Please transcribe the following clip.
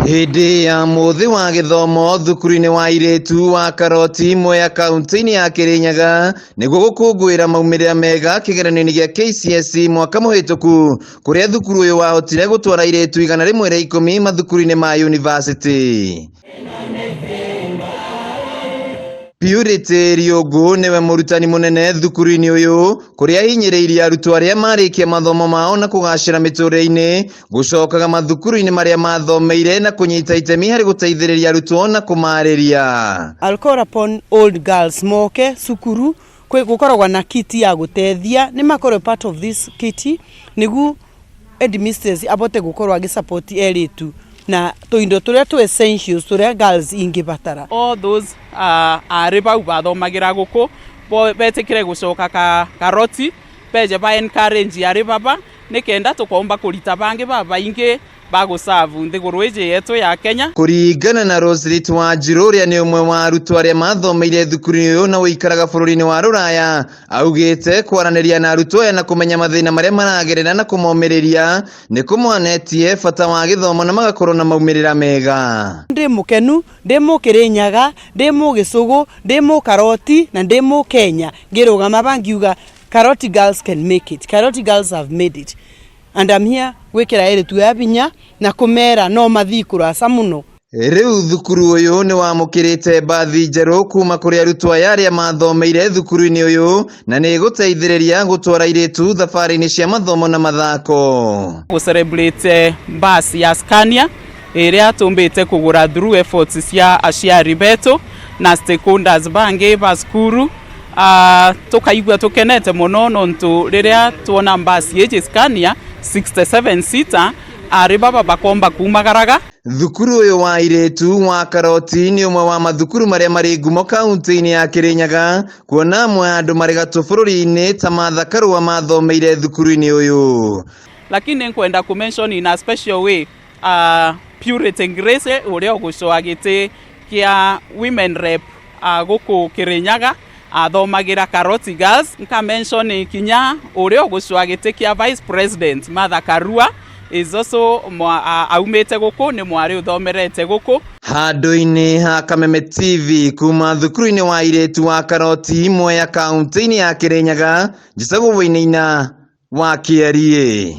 Hĩndĩ ya mũthĩ wa gĩthomo thukuru-inĩ wa airĩtu wa Karoti ya kaunti-inĩ ya Kirinyaga nĩguo gũkũngũĩra maumĩrĩra mega kĩgeranio-inĩ gĩa KCSE mwaka mũhĩtũku, kũrĩa thukuru ũyũ wahotire gũtwara airĩtu 110 mathukuru-inĩ ma yunivasĩtĩ. Purity Riogo niwe mũrutani mũnene thukuru-inĩ ũyũ, kũrĩa hinyĩrĩirie arutwo arĩa marĩkia mathomo mao na kũgacĩra mĩtũrĩre-inĩ gũcokaga mathukuru-inĩ marĩa mathomeire na kũnyita itemi harĩ gũteithĩrĩria arutwo na kũmarĩria. I'll call upon old girls moke cukuru gũkoragwo na kiti ya gũteithia, nĩ makorwo part of this kiti nĩguo headmistress abote gũkorwo agĩsupport airĩtu na tuindo tũrĩa tu essentials tũrĩa girls ingĩbatara. All those arĩ bau bathomagira gũkũ betĩkire gũcoka Karoti beje ba encourage arĩ baba nĩkenda tũkomba kũrita bangi baba ingĩ bagũsavu nthigũrũ ĩjĩ yetu ya Kenya. Kũringana na Rosarit Wanjiru ũrĩa nĩ ũmwe wa arutwo arĩa mathomeire thukuru-inĩ ũyũ na ũikaraga bũrũri-inĩ wa Rũraya, augĩte kwaranĩria na arutwo aya na kũmenya mathĩna marĩa maragerera na kũmomĩrĩria nĩ kũmonetie bata wa gĩthomo na magakorwo na maumĩrĩra mega. Ndĩ mũkenu, ndĩ Mũkĩrĩnyaga, ndĩ Mũgĩcũgũ, ndĩ Mũkaroti na ndĩ Mũkenya, ngĩrũgama bangiuga Karoti girls can make it. Karoti girls have made it. And I'm here gwĩkĩra airĩtu ya binya na kũmera no mathii kũrasa mũno. Rĩu thukuru ũyũ nĩ wamũkĩrĩte mbathi njerũ kuma kũrĩ arutwo aya arĩa mathomeire thukuru-inĩ ũyũ na nĩ gũteithĩrĩria gũtwara airĩtu thabarĩ-inĩ cia mathomo na mathako. Gũcelebrate basi ya Scania ĩrĩa tũmbĩte kũgũra through efforts cia aciari betu na stakeholders bangi ba cukuru. Tukaigua tukenete mũno nontu rĩrĩa tuona basi ĩjĩ Scania 67 seater arĩ baba bakomba kumagaraga. Thukuru ũyũ wa airĩtu wa Karoti nĩ ũmwe wa mathukuru marĩa marĩ ngumo kaunti-inĩ ya Kirinyaga, kuona amwe andũ marĩ gatũ bũrũri-inĩ ta Martha Karua mathomeire thukuru-inĩ ũyũ. Lakini nkwenda kumention in a special way Purity Grace ũrĩa ũgũcoa gĩtĩ kĩa women rep gũkũ Kirinyaga athomagira Karoti girls. Nka mention kinya ũrĩa ũgũcoa gĩtĩ kĩa vice president Martha Karua is also aumĩte gũkũ, nĩ mwarĩ ũthomerete gũkũ. Handũ-inĩ ha Kameme TV kuma thukuru-inĩ wa airĩtu wa Karoti ya kaunti-inĩ ya Kirinyaga, njicagwo Wainaina wa Kiarie.